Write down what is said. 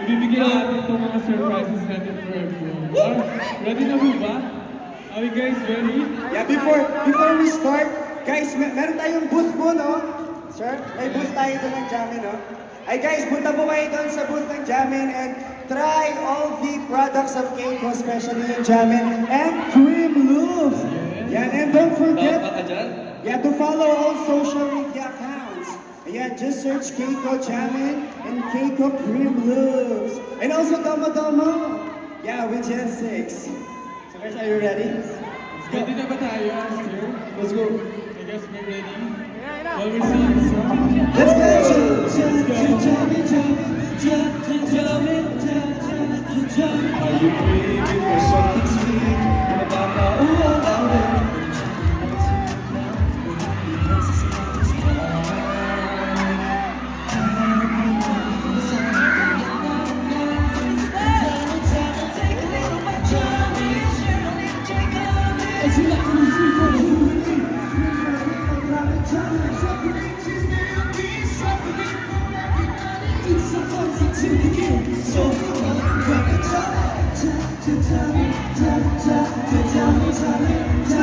ibibigyan natin itong mga surprises natin for everyone. Ready na po ba? Are you guys ready? Yeah, before we start, guys, meron tayong booth mo, no? Sir, may booth tayo doon ng Jamin, no? Ay guys, punta po kayo doon sa booth ng Jamin and try all the products of Keiko, especially yung Jamin and Cream Loops. Yeah, and don't forget, to follow all social media accounts. Yeah, just search Keiko Jamin and Keiko Cream Loops. And also Domo Domo. Yeah, with Gen 6. So guys, are you ready? Ready na ba tayo, Aster? Let's go. I guess we're ready. While we're singing the song. Let's go. Are you craving for something sweet? Mababaulan natin. So